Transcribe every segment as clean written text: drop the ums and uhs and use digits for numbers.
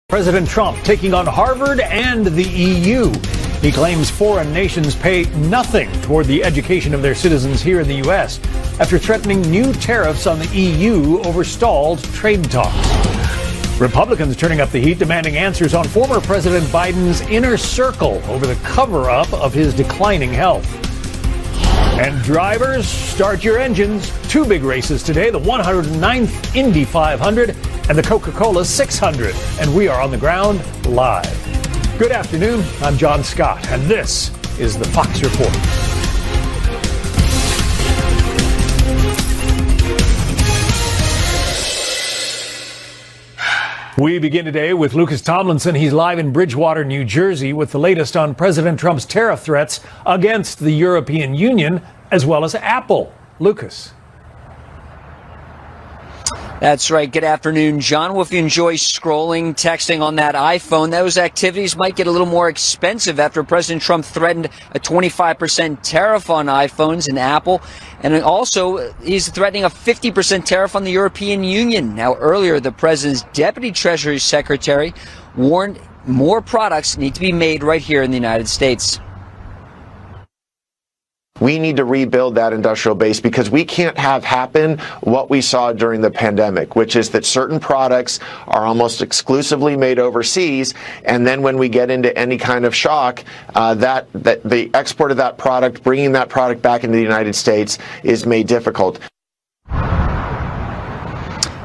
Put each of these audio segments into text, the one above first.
President Trump taking on Harvard and the EU. He claims foreign nations pay nothing toward the education of their citizens here in the U.S. after threatening new tariffs on the EU over stalled trade talks. Republicans turning up the heat, demanding answers on former President Biden's inner circle over the cover-up of his declining health. And drivers, start your engines. Two big races today, the 109th Indy 500 and the Coca-Cola 600. And we are on the ground live. Good afternoon. I'm John Scott, and this is the Fox Report. We begin today with Lucas Tomlinson. He's live in Bridgewater, New Jersey, with the latest on President Trump's tariff threats against the European Union, as well as Apple. Lucas. That's right. Good afternoon, John. Well, if you enjoy scrolling, texting on that iPhone, those activities might get a little more expensive after President Trump threatened a 25% tariff on iPhones and Apple. And also, he's threatening a 50% tariff on the European Union. Now, earlier, the president's deputy Treasury Secretary warned more products need to be made right here in the United States. We need to rebuild that industrial base because we can't have happen what we saw during the pandemic, which is that certain products are almost exclusively made overseas, and then when we get into any kind of shock, that the export of that product, bringing that product back into the United States, is made difficult.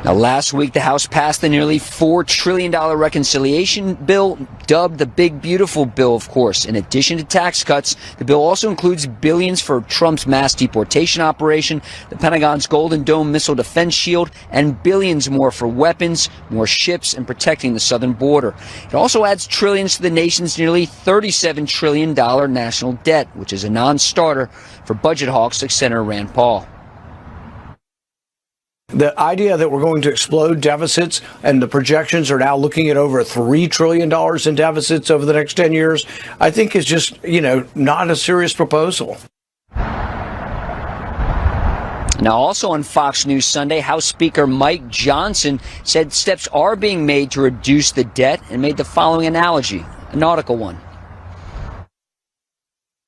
Now, last week, the House passed the nearly $4 trillion reconciliation bill, dubbed the Big Beautiful Bill, of course. In addition to tax cuts, the bill also includes billions for Trump's mass deportation operation, the Pentagon's Golden Dome missile defense shield, and billions more for weapons, more ships, and protecting the southern border. It also adds trillions to the nation's nearly $37 trillion national debt, which is a non-starter for budget hawks like Senator Rand Paul. The idea that we're going to explode deficits, and the projections are now looking at over $3 trillion in deficits over the next 10 years, I think is just, not a serious proposal. Now, also on Fox News Sunday, House Speaker Mike Johnson said steps are being made to reduce the debt and made the following analogy, a nautical one.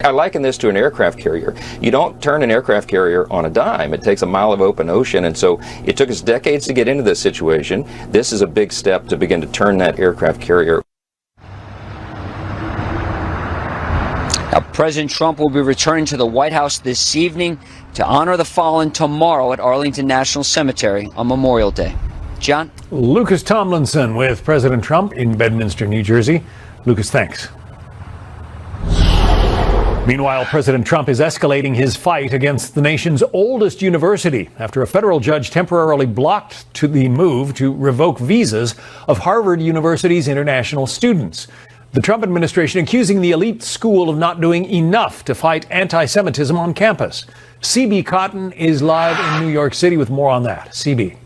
I liken this to an aircraft carrier. You don't turn an aircraft carrier on a dime. It takes a mile of open ocean, and so it took us decades to get into this situation. This is a big step to begin to turn that aircraft carrier. Now, President Trump will be returning to the White House this evening to honor the fallen tomorrow at Arlington National Cemetery on Memorial Day. John? Lucas Tomlinson with President Trump in Bedminster, New Jersey. Lucas, thanks. Meanwhile, President Trump is escalating his fight against the nation's oldest university after a federal judge temporarily blocked the move to revoke visas of Harvard University's international students. The Trump administration accusing the elite school of not doing enough to fight anti-Semitism on campus. CB Cotton is live in New York City with more on that. CB.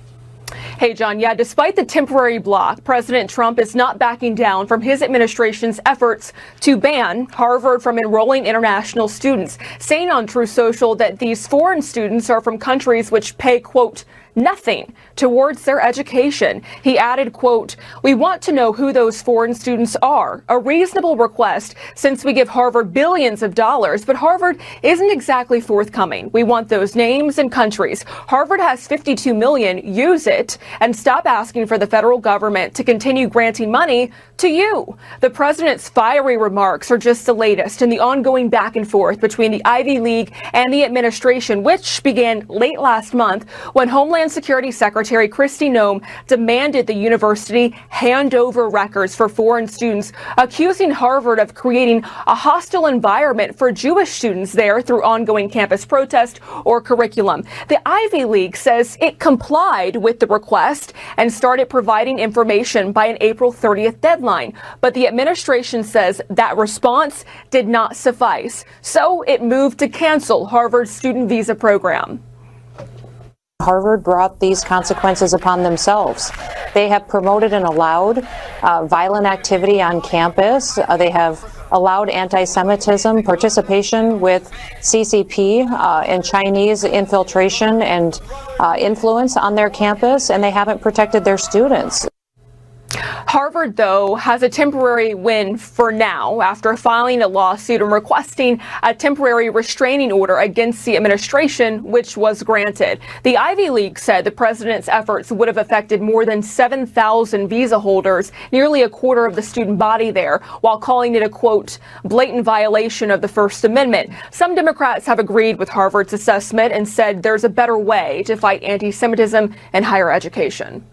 Hey, John. Yeah, despite the temporary block, President Trump is not backing down from his administration's efforts to ban Harvard from enrolling international students, saying on Truth Social that these foreign students are from countries which pay, quote, nothing towards their education. He added, quote, "We want to know who those foreign students are. A reasonable request since we give Harvard billions of dollars, but Harvard isn't exactly forthcoming. We want those names and countries. Harvard has 52 million. Use it and stop asking for the federal government to continue granting money to you." The president's fiery remarks are just the latest in the ongoing back and forth between the Ivy League and the administration, which began late last month when Homeland Security Secretary Kristi Noem demanded the university hand over records for foreign students, accusing Harvard of creating a hostile environment for Jewish students there through ongoing campus protest or curriculum. The Ivy League says it complied with the request and started providing information by an April 30th deadline. But the administration says that response did not suffice, so it moved to cancel Harvard's student visa program. Harvard brought these consequences upon themselves. They have promoted and allowed violent activity on campus. They have allowed anti-Semitism, participation with CCP and Chinese infiltration and influence on their campus, and they haven't protected their students. Harvard, though, has a temporary win for now after filing a lawsuit and requesting a temporary restraining order against the administration, which was granted. The Ivy League said the president's efforts would have affected more than 7,000 visa holders, nearly a quarter of the student body there, while calling it a, quote, blatant violation of the First Amendment. Some Democrats have agreed with Harvard's assessment and said there's a better way to fight anti-Semitism in higher education.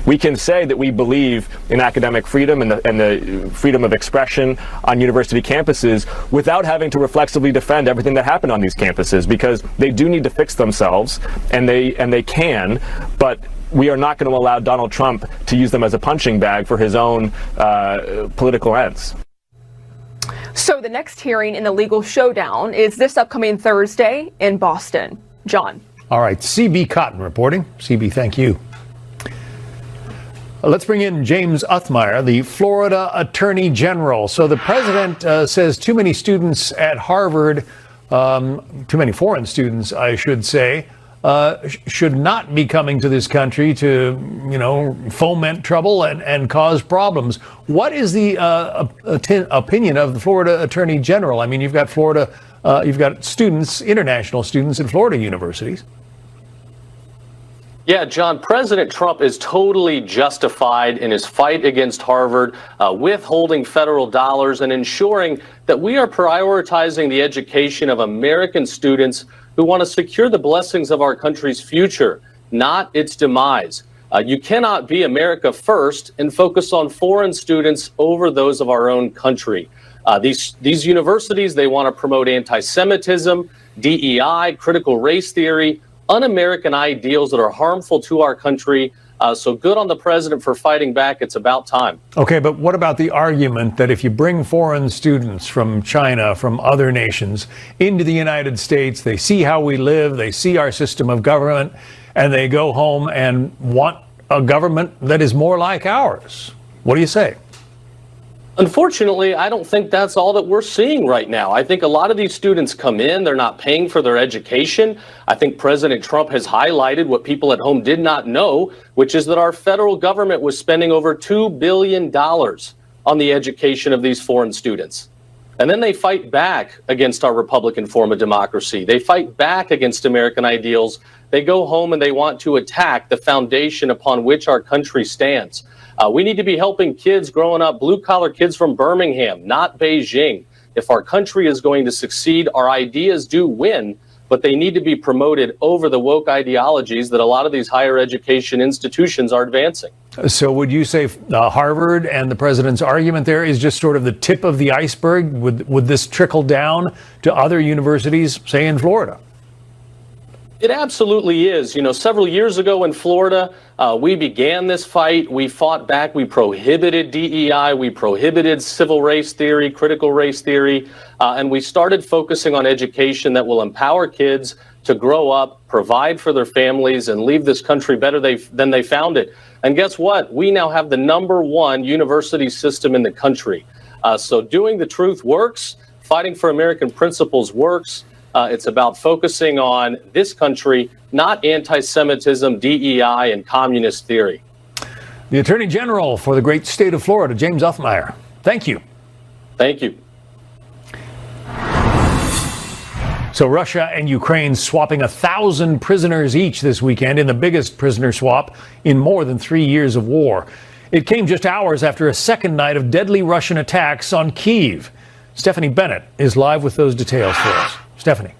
We can say that we believe in academic freedom and the freedom of expression on university campuses without having to reflexively defend everything that happened on these campuses, because they do need to fix themselves, and they can, but we are not going to allow Donald Trump to use them as a punching bag for his own political ends. So the next hearing in the legal showdown is this upcoming Thursday in Boston. John. All right, CB Cotton reporting. CB, thank you. Let's bring in James Othmeier, the Florida Attorney General. So the president says too many students at Harvard, too many foreign students, I should say, should not be coming to this country to, foment trouble and cause problems. What is the opinion of the Florida Attorney General? I mean, you've got you've got students, international students at Florida universities. Yeah, John, President Trump is totally justified in his fight against Harvard, withholding federal dollars and ensuring that we are prioritizing the education of American students who want to secure the blessings of our country's future, not its demise. You cannot be America first and focus on foreign students over those of our own country. These universities, they want to promote anti-Semitism, DEI, critical race theory, un-American ideals that are harmful to our country. So good on the president for fighting back. It's about time. Okay, but what about the argument that if you bring foreign students from China, from other nations, into the United States, they see how we live, they see our system of government, and they go home and want a government that is more like ours? What do you say? Unfortunately, I don't think that's all that we're seeing right now. I think a lot of these students come in, they're not paying for their education. I think President Trump has highlighted what people at home did not know, which is that our federal government was spending over $2 billion on the education of these foreign students. And then they fight back against our Republican form of democracy. They fight back against American ideals. They go home and they want to attack the foundation upon which our country stands. We need to be helping kids growing up, blue-collar kids from Birmingham, not Beijing. If our country is going to succeed, our ideas do win, but they need to be promoted over the woke ideologies that a lot of these higher education institutions are advancing. So would you say Harvard and the president's argument there is just sort of the tip of the iceberg? Would this trickle down to other universities, say in Florida? It absolutely is. Several years ago in Florida, we began this fight. We fought back. We prohibited DEI. We prohibited civil race theory, critical race theory, and we started focusing on education that will empower kids to grow up, provide for their families, and leave this country better than they found it. And guess what? We now have the #1 university system in the country. So doing the truth works. Fighting for American principles works. It's about focusing on this country, not anti-Semitism, DEI, and communist theory. The Attorney General for the great state of Florida, James Othmeier. Thank you. Thank you. So Russia and Ukraine swapping 1,000 prisoners each this weekend in the biggest prisoner swap in more than 3 years of war. It came just hours after a second night of deadly Russian attacks on Kyiv. Stephanie Bennett is live with those details for us. Stephanie.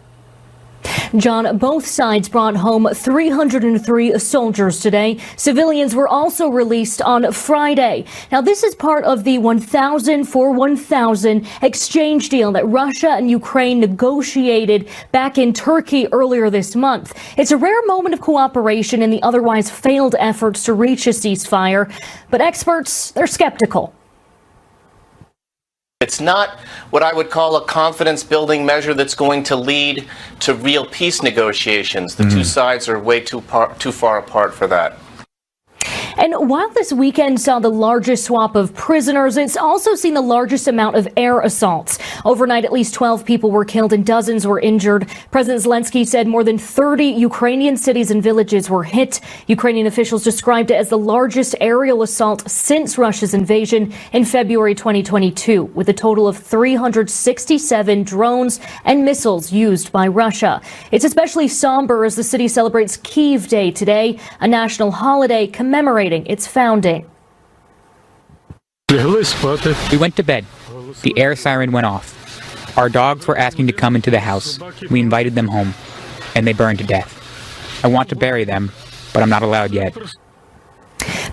John, both sides brought home 303 soldiers today. Civilians were also released on Friday. Now, this is part of the 1,000 for 1,000 exchange deal that Russia and Ukraine negotiated back in Turkey earlier this month. It's a rare moment of cooperation in the otherwise failed efforts to reach a ceasefire, but experts, they're skeptical. It's not what I would call a confidence-building measure that's going to lead to real peace negotiations. The two sides are way too far apart for that. And while this weekend saw the largest swap of prisoners, it's also seen the largest amount of air assaults. Overnight, at least 12 people were killed and dozens were injured. President Zelensky said more than 30 Ukrainian cities and villages were hit. Ukrainian officials described it as the largest aerial assault since Russia's invasion in February 2022, with a total of 367 drones and missiles used by Russia. It's especially somber as the city celebrates Kyiv Day today, a national holiday commemorating its founding. We went to bed. The air siren went off. Our dogs were asking to come into the house. We invited them home, and they burned to death. I want to bury them, but I'm not allowed yet.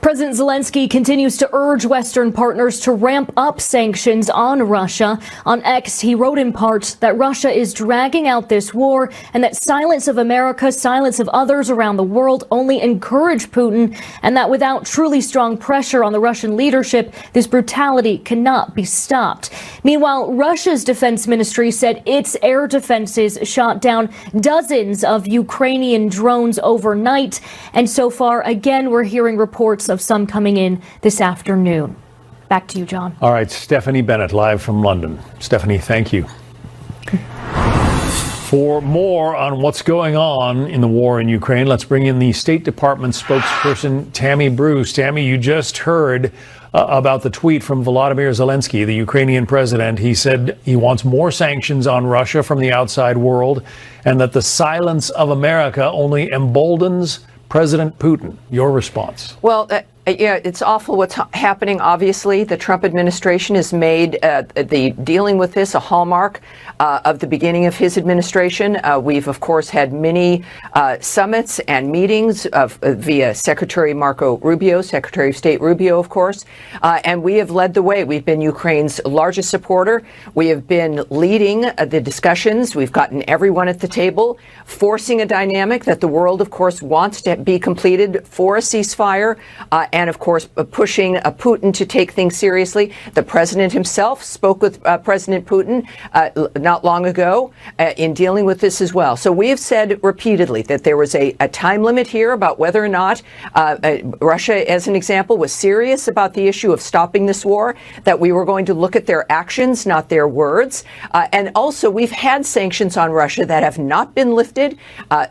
President Zelensky continues to urge Western partners to ramp up sanctions on Russia. On X, he wrote in part that Russia is dragging out this war and that silence of America, silence of others around the world only encourage Putin, and that without truly strong pressure on the Russian leadership, this brutality cannot be stopped. Meanwhile, Russia's defense ministry said its air defenses shot down dozens of Ukrainian drones overnight. And so far, again, we're hearing reports of some coming in this afternoon. Back to you, John. All right, Stephanie Bennett, live from London. Stephanie, thank you. For more on what's going on in the war in Ukraine, let's bring in the State Department spokesperson, Tammy Bruce. Tammy, you just heard about the tweet from Volodymyr Zelensky, the Ukrainian president. He said he wants more sanctions on Russia from the outside world and that the silence of America only emboldens President Putin. Your response? Well, yeah, it's awful what's happening. Obviously, the Trump administration has made the dealing with this a hallmark of the beginning of his administration. We've, of course, had many summits and meetings via Secretary Marco Rubio, Secretary of State Rubio, of course, and we have led the way. We've been Ukraine's largest supporter. We have been leading the discussions. We've gotten everyone at the table, forcing a dynamic that the world, of course, wants to be completed for a ceasefire. And, of course, pushing Putin to take things seriously. The president himself spoke with President Putin not long ago in dealing with this as well. So we have said repeatedly that there was a time limit here about whether or not Russia, as an example, was serious about the issue of stopping this war, that we were going to look at their actions, not their words. And also, we've had sanctions on Russia that have not been lifted.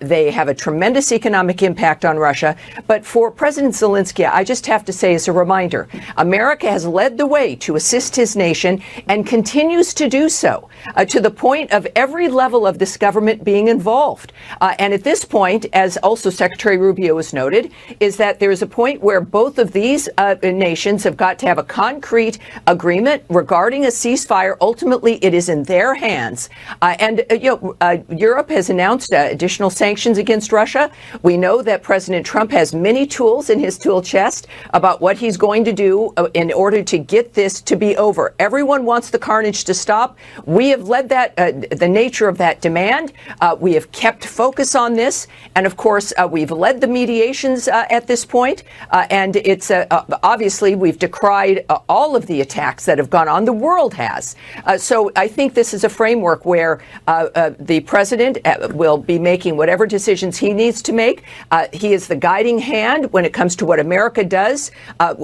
They have a tremendous economic impact on Russia. But for President Zelensky, I just have to say as a reminder, America has led the way to assist his nation and continues to do so to the point of every level of this government being involved. And at this point, as also Secretary Rubio has noted, is that there is a point where both of these nations have got to have a concrete agreement regarding a ceasefire. Ultimately, it is in their hands. Europe has announced additional sanctions against Russia. We know that President Trump has many tools in his tool chest about what he's going to do in order to get this to be over. Everyone wants the carnage to stop. We have led that, the nature of that demand. We have kept focus on this. And of course, we've led the mediations at this point. And it's obviously we've decried all of the attacks that have gone on. The world has. So I think this is a framework where the president will be making whatever decisions he needs to make. He is the guiding hand when it comes to what America does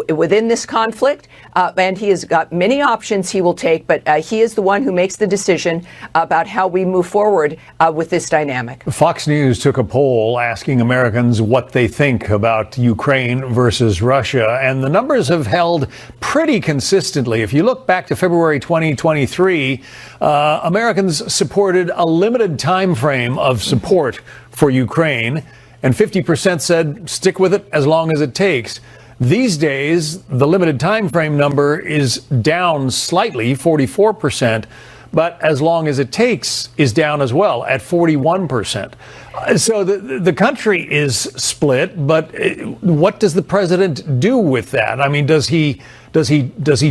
within this conflict, and he has got many options he will take, but he is the one who makes the decision about how we move forward with this dynamic. Fox News took a poll asking Americans what they think about Ukraine versus Russia, and the numbers have held pretty consistently. If you look back to February 2023, Americans supported a limited time frame of support for Ukraine, and 50% said stick with it as long as it takes. These days, the limited time frame number is down slightly, 44%, but as long as it takes is down as well at 41%. So the country is split, but what does the president do with that? I mean, does he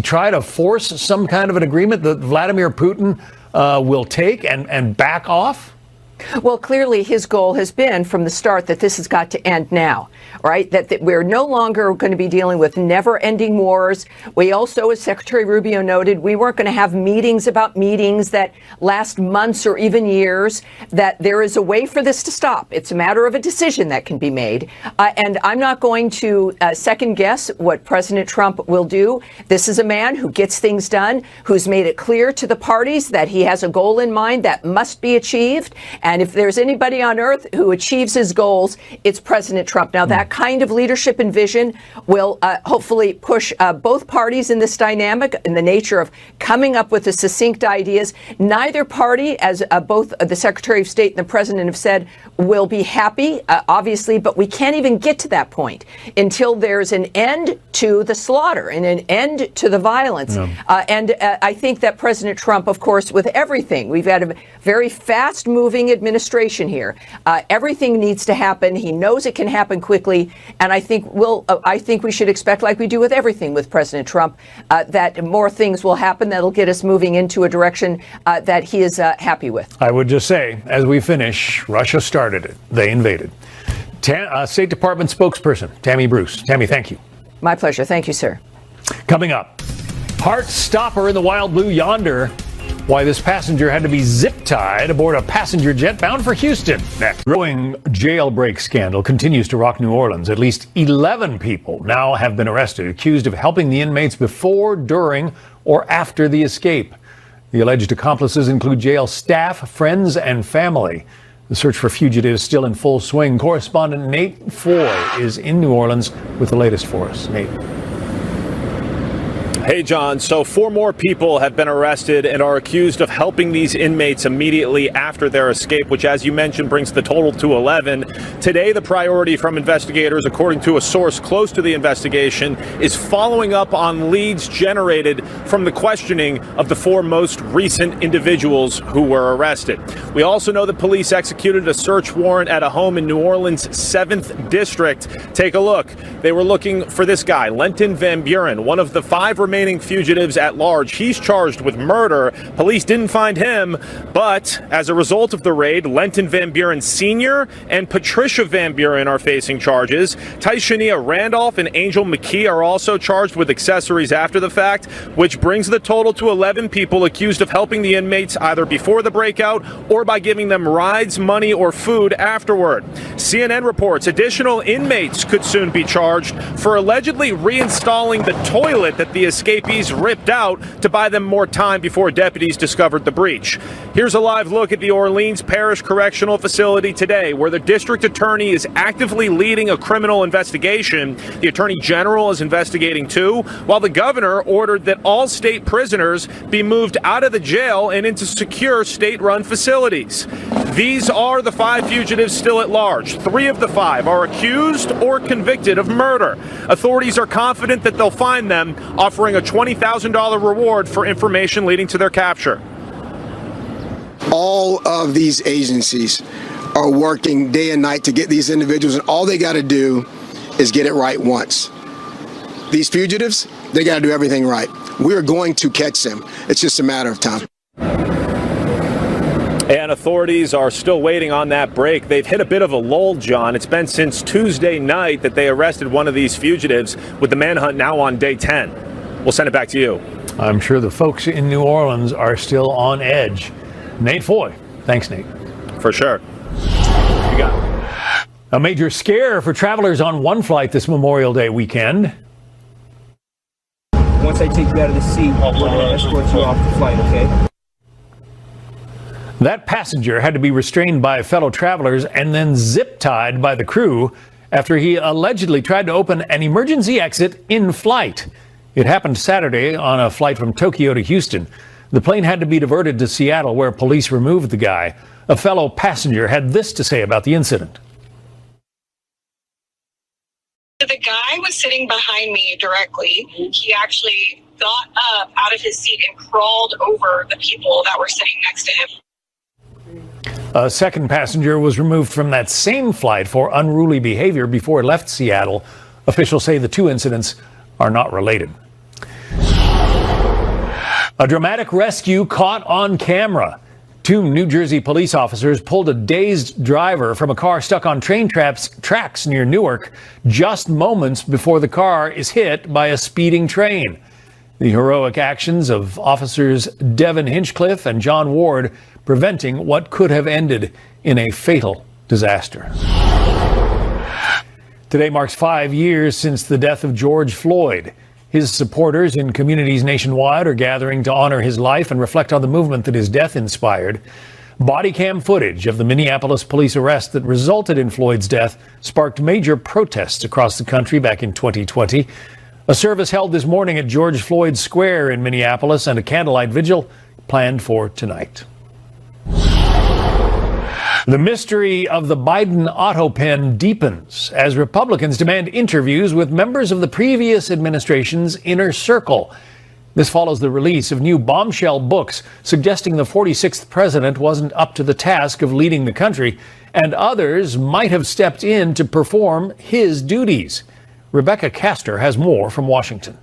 try to force some kind of an agreement that Vladimir Putin will take and back off? Well, clearly his goal has been from the start that this has got to end now, right? That we're no longer going to be dealing with never-ending wars. We also, as Secretary Rubio noted, we weren't going to have meetings about meetings that last months or even years, that there is a way for this to stop. It's a matter of a decision that can be made. And I'm not going to second guess what President Trump will do. This is a man who gets things done, who's made it clear to the parties that he has a goal in mind that must be achieved. And if there's anybody on earth who achieves his goals, it's President Trump. Now, that kind of leadership and vision will hopefully push both parties in this dynamic in the nature of coming up with the succinct ideas. Neither party, as both the Secretary of State and the President have said, will be happy, obviously, but we can't even get to that point until there's an end to the slaughter and an end to the violence. And I think that President Trump, of course, with everything, we've had a very fast-moving administration here. Everything needs to happen. He knows it can happen quickly, and I think we should expect, like we do with everything with President Trump, that more things will happen that'll get us moving into a direction that he is happy with. I would just say, as we finish, Russia started it. They invaded. State Department spokesperson Tammy Bruce. Tammy, thank you. My pleasure. Thank you, sir. Coming up, heart stopper in the wild blue yonder. Why this passenger had to be zip-tied aboard a passenger jet bound for Houston. Next. Growing jailbreak scandal continues to rock New Orleans. At least 11 people now have been arrested, accused of helping the inmates before, during, or after the escape. The alleged accomplices include jail staff, friends, and family. The search for fugitives still in full swing. Correspondent Nate Foy is in New Orleans with the latest for us. Nate. Hey, John. So 4 more people have been arrested and are accused of helping these inmates immediately after their escape, which, as you mentioned, brings the total to 11. Today, the priority from investigators, according to a source close to the investigation, is following up on leads generated from the questioning of the 4 most recent individuals who were arrested. We also know that police executed a search warrant at a home in New Orleans' 7th District. Take a look. They were looking for this guy, Lenton Van Buren, one of the 5 remaining fugitives at large. He's charged with murder. Police didn't find him, but as a result of the raid, Lenton Van Buren Sr. and Patricia Van Buren are facing charges. Tyshania Randolph and Angel McKee are also charged with accessories after the fact, which brings the total to 11 people accused of helping the inmates either before the breakout or by giving them rides, money, or food afterward. CNN reports additional inmates could soon be charged for allegedly reinstalling the toilet that the escapees ripped out to buy them more time before deputies discovered the breach. Here's a live look at the Orleans Parish Correctional Facility today, where the district attorney is actively leading a criminal investigation. The attorney general is investigating too, while the governor ordered that all state prisoners be moved out of the jail and into secure state-run facilities. These are the 5 fugitives still at large. 3 of the 5 are accused or convicted of murder. Authorities are confident that they'll find them, offering a $20,000 reward for information leading to their capture. All of these agencies are working day and night to get these individuals, and all they got to do is get it right once. These fugitives, they got to do everything right. We're going to catch them. It's just a matter of time. And authorities are still waiting on that break. They've hit a bit of a lull, John. It's been since Tuesday night that they arrested one of these fugitives, with the manhunt now on day 10. We'll send it back to you. I'm sure the folks in New Orleans are still on edge. Nate Foy. Thanks, Nate. For sure. You got it. A major scare for travelers on one flight this Memorial Day weekend. Once I take you out of the seat, I'm going to escort you off the flight, okay? That passenger had to be restrained by fellow travelers and then zip-tied by the crew after he allegedly tried to open an emergency exit in flight. It happened Saturday on a flight from Tokyo to Houston. The plane had to be diverted to Seattle, where police removed the guy. A fellow passenger had this to say about the incident. The guy was sitting behind me directly. He actually got up out of his seat and crawled over the people that were sitting next to him. A second passenger was removed from that same flight for unruly behavior before it left Seattle. Officials say the 2 incidents are not related. A dramatic rescue caught on camera. 2 New Jersey police officers pulled a dazed driver from a car stuck on train tracks near Newark just moments before the car is hit by a speeding train. The heroic actions of officers Devin Hinchcliffe and John Ward preventing what could have ended in a fatal disaster. Today marks 5 years since the death of George Floyd. His supporters in communities nationwide are gathering to honor his life and reflect on the movement that his death inspired. Body cam footage of the Minneapolis police arrest that resulted in Floyd's death sparked major protests across the country back in 2020. A service held this morning at George Floyd Square in Minneapolis and a candlelight vigil planned for tonight. The mystery of the Biden auto pen deepens as Republicans demand interviews with members of the previous administration's inner circle. This follows the release of new bombshell books suggesting the 46th president wasn't up to the task of leading the country, and others might have stepped in to perform his duties. Rebecca Castor has more from Washington.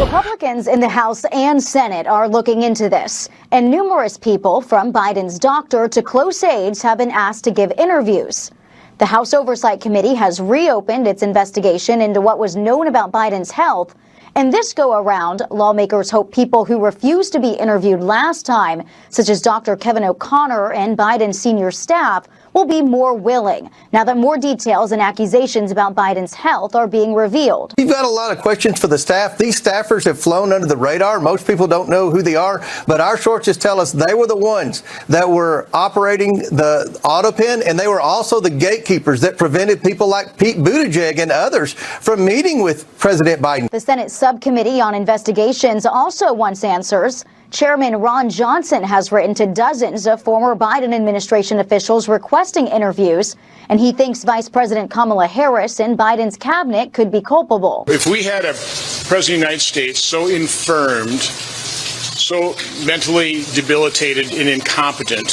Republicans in the House and Senate are looking into this, and numerous people, from Biden's doctor to close aides, have been asked to give interviews. The House Oversight Committee has reopened its investigation into what was known about Biden's health, and this go around, lawmakers hope people who refused to be interviewed last time, such as Dr. Kevin O'Connor and Biden's senior staff, will be more willing now that more details and accusations about Biden's health are being revealed. You've got a lot of questions for the staff. These staffers have flown under the radar. Most people don't know who they are, but our sources tell us they were the ones that were operating the auto pen, and they were also the gatekeepers that prevented people like Pete Buttigieg and others from meeting with President Biden. The Senate Subcommittee on Investigations also wants answers. Chairman Ron Johnson has written to dozens of former Biden administration officials requesting interviews, and he thinks Vice President Kamala Harris and Biden's cabinet could be culpable. If we had a president of the United States so infirmed, so mentally debilitated and incompetent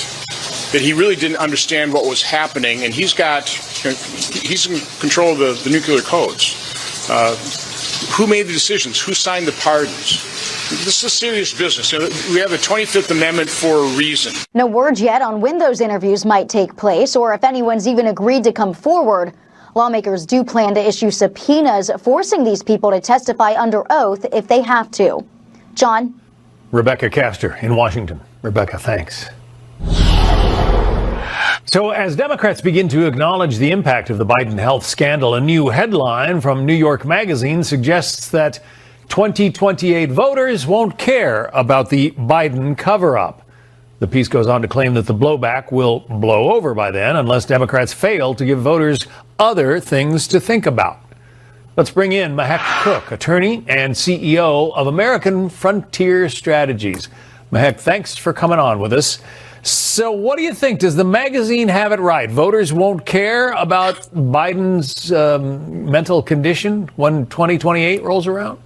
that he really didn't understand what was happening, and he's in control of the nuclear codes. Who made the decisions? Who signed the pardons? This is serious business. We have the 25th Amendment for a reason. No word yet on when those interviews might take place or if anyone's even agreed to come forward. Lawmakers do plan to issue subpoenas forcing these people to testify under oath if they have to. John? Rebecca Castor in Washington. Rebecca, thanks. So as Democrats begin to acknowledge the impact of the Biden health scandal, a new headline from New York Magazine suggests that 2028 voters won't care about the Biden cover-up. The piece goes on to claim that the blowback will blow over by then unless Democrats fail to give voters other things to think about. Let's bring in Mahek Cook, attorney and CEO of American Frontier Strategies. Mahek, thanks for coming on with us. So what do you think? Does the magazine have it right? Voters won't care about Biden's mental condition when 2028 rolls around?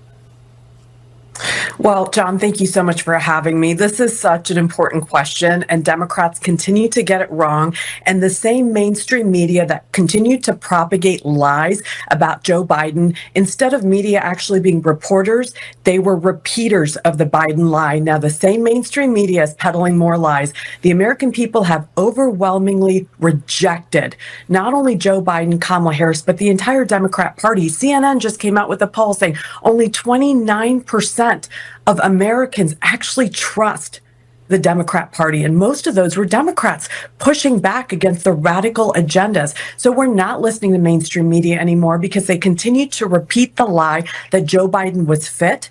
Well, John, thank you so much for having me. This is such an important question, and Democrats continue to get it wrong. And the same mainstream media that continue to propagate lies about Joe Biden, instead of media actually being reporters, they were repeaters of the Biden lie. Now, the same mainstream media is peddling more lies. The American people have overwhelmingly rejected not only Joe Biden, Kamala Harris, but the entire Democrat Party. CNN just came out with a poll saying only 29% of Americans actually trust the Democrat Party. And most of those were Democrats pushing back against the radical agendas. So we're not listening to mainstream media anymore because they continue to repeat the lie that Joe Biden was fit.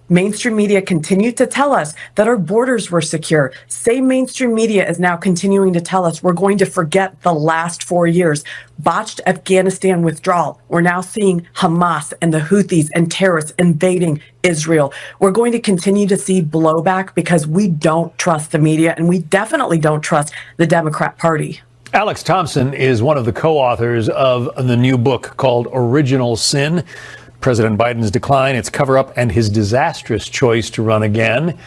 Mainstream media continued to tell us that our borders were secure. Same mainstream media is now continuing to tell us we're going to forget the last 4 years. Botched Afghanistan withdrawal. We're now seeing Hamas and the Houthis and terrorists invading Israel. We're going to continue to see blowback because we don't trust the media, and we definitely don't trust the Democrat Party. Alex Thompson is one of the co-authors of the new book called Original Sin: President Biden's Decline, Its Cover-Up, and His Disastrous Choice to Run Again.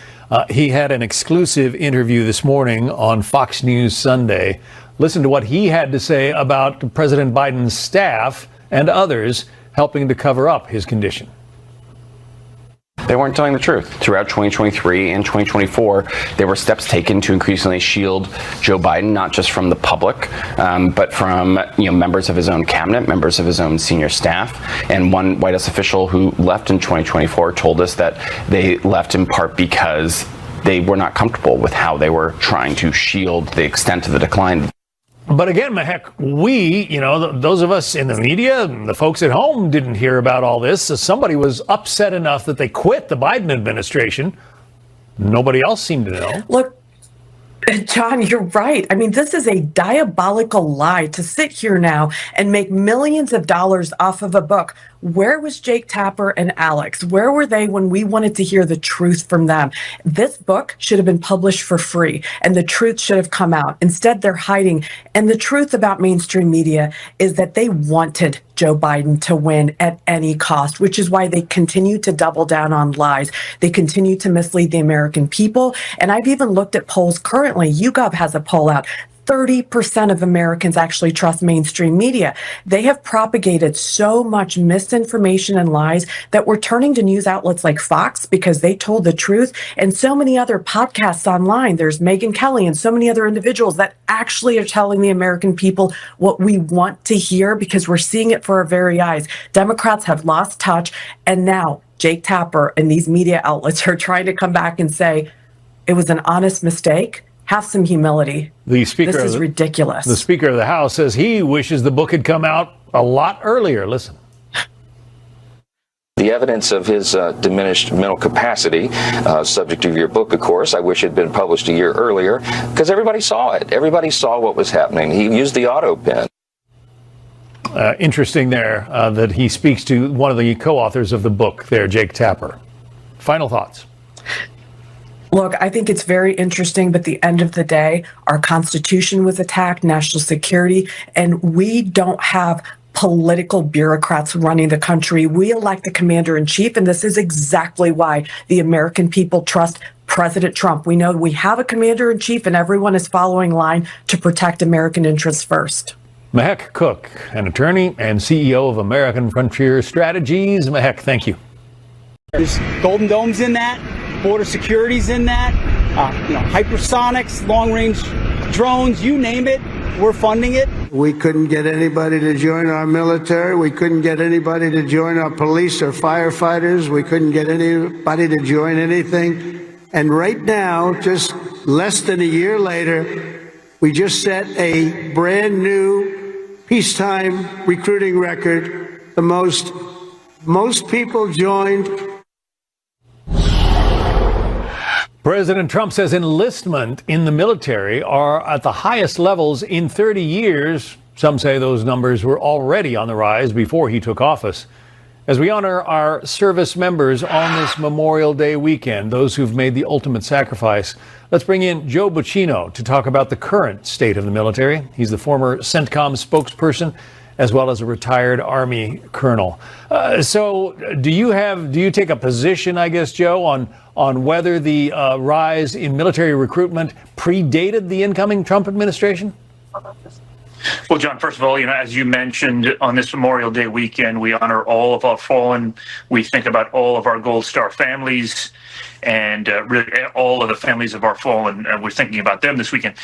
He had an exclusive interview this morning on Fox News Sunday. Listen to what he had to say about President Biden's staff and others helping to cover up his condition. they weren't telling the truth. Throughout 2023 and 2024, there were steps taken to increasingly shield Joe Biden, not just from the public, but from members of his own cabinet, members of his own senior staff. And one White House official who left in 2024 told us that they left in part because they were not comfortable with how they were trying to shield the extent of the decline. But again, heck, those of us in the media, the folks at home didn't hear about all this. So somebody was upset enough that they quit the Biden administration. Nobody else seemed to know. Look, John, you're right. I mean, this is a diabolical lie to sit here now and make millions of dollars off of a book. Where was Jake Tapper and Alex? Where were they when we wanted to hear the truth from them? This book should have been published for free, and the truth should have come out. Instead, they're hiding. And the truth about mainstream media is that they wanted Joe Biden to win at any cost, which is why they continue to double down on lies. They continue to mislead the American people. And I've even looked at polls currently. YouGov has a poll out. 30% of Americans actually trust mainstream media. They have propagated so much misinformation and lies that we're turning to news outlets like Fox because they told the truth, and so many other podcasts online. There's Megyn Kelly and so many other individuals that actually are telling the American people what we want to hear because we're seeing it for our very eyes. Democrats have lost touch, and now Jake Tapper and these media outlets are trying to come back and say it was an honest mistake. Have some humility. This is ridiculous. The Speaker of the House says he wishes the book had come out a lot earlier. Listen. The evidence of his diminished mental capacity, subject to your book, of course, I wish it had been published a year earlier because everybody saw it. Everybody saw what was happening. He used the auto pen. Interesting there that he speaks to one of the co-authors of the book there, Jake Tapper. Final thoughts. Look, I think it's very interesting, but at the end of the day, our Constitution was attacked, national security, and we don't have political bureaucrats running the country. We elect the commander-in-chief, and this is exactly why the American people trust President Trump. We know we have a commander-in-chief, and everyone is following line to protect American interests first. Mehek Cook, an attorney and CEO of American Frontier Strategies. Mehek, thank you. There's Golden Dome's in that. Border security's in that, hypersonics, long-range drones, you name it, we're funding it. We couldn't get anybody to join our military. We couldn't get anybody to join our police or firefighters. We couldn't get anybody to join anything. And right now, just less than a year later, we just set a brand new peacetime recruiting record. The most people joined. President Trump says enlistment in the military are at the highest levels in 30 years. Some say those numbers were already on the rise before he took office. As we honor our service members on this Memorial Day weekend, those who've made the ultimate sacrifice, let's bring in Joe Buccino to talk about the current state of the military. He's the former CENTCOM spokesperson as well as a retired Army colonel. So do you take a position, I guess, Joe, on whether the rise in military recruitment predated the incoming Trump administration? Well, John, first of all, as you mentioned, on this Memorial Day weekend, we honor all of our fallen. We think about all of our Gold Star families and really all of the families of our fallen. We're thinking about them this weekend.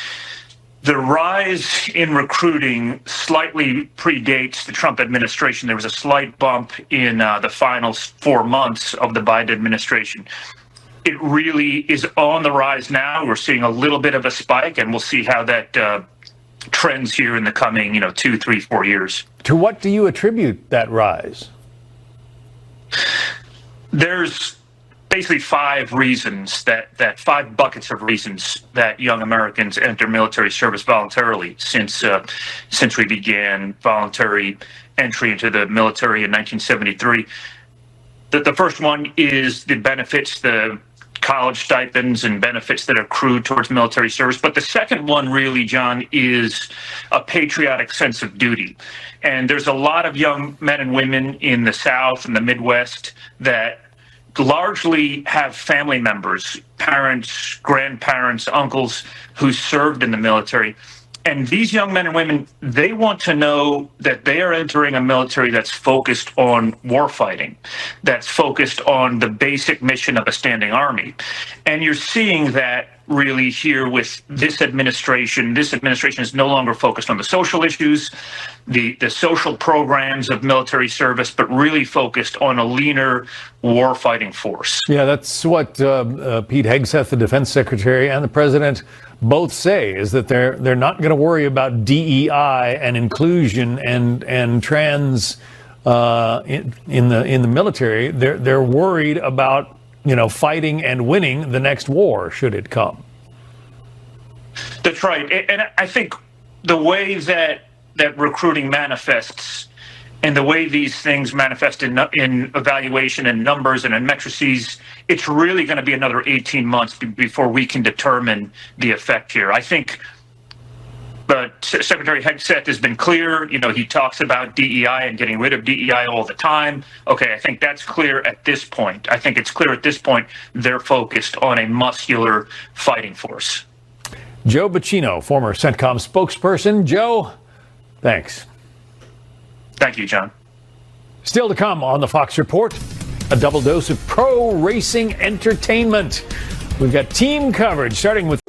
The rise in recruiting slightly predates the Trump administration. There was a slight bump in the final 4 months of the Biden administration. It really is on the rise now. We're seeing a little bit of a spike, and we'll see how that trends here in the coming, 2, 3, 4 years. To what do you attribute that rise? There's basically 5 reasons that 5 buckets of reasons that young Americans enter military service voluntarily since we began voluntary entry into the military in 1973. The first one is the benefits, the college stipends and benefits that accrue towards military service. But the second one really, John, is a patriotic sense of duty. And there's a lot of young men and women in the South and the Midwest that largely have family members, parents, grandparents, uncles who served in the military. And these young men and women, they want to know that they are entering a military that's focused on warfighting, that's focused on the basic mission of a standing army. And you're seeing that really here with this administration. This administration is no longer focused on the social issues, the social programs of military service, but really focused on a leaner warfighting force. Yeah, that's what Pete Hegseth, the defense secretary, and the president both say, is that they're not going to worry about DEI and inclusion and trans in the military. They're worried about fighting and winning the next war, should it come. That's right. And I think the way that recruiting manifests and the way these things manifest in evaluation and numbers and in matrices, it's really going to be another 18 months before we can determine the effect here. I think Secretary Hegseth has been clear. He talks about DEI and getting rid of DEI all the time. Okay, I think that's clear at this point. I think it's clear at this point they're focused on a muscular fighting force. Joe Bacino, former CENTCOM spokesperson. Joe, thanks. Thank you, John. Still to come on the Fox Report, a double dose of pro racing entertainment. We've got team coverage starting with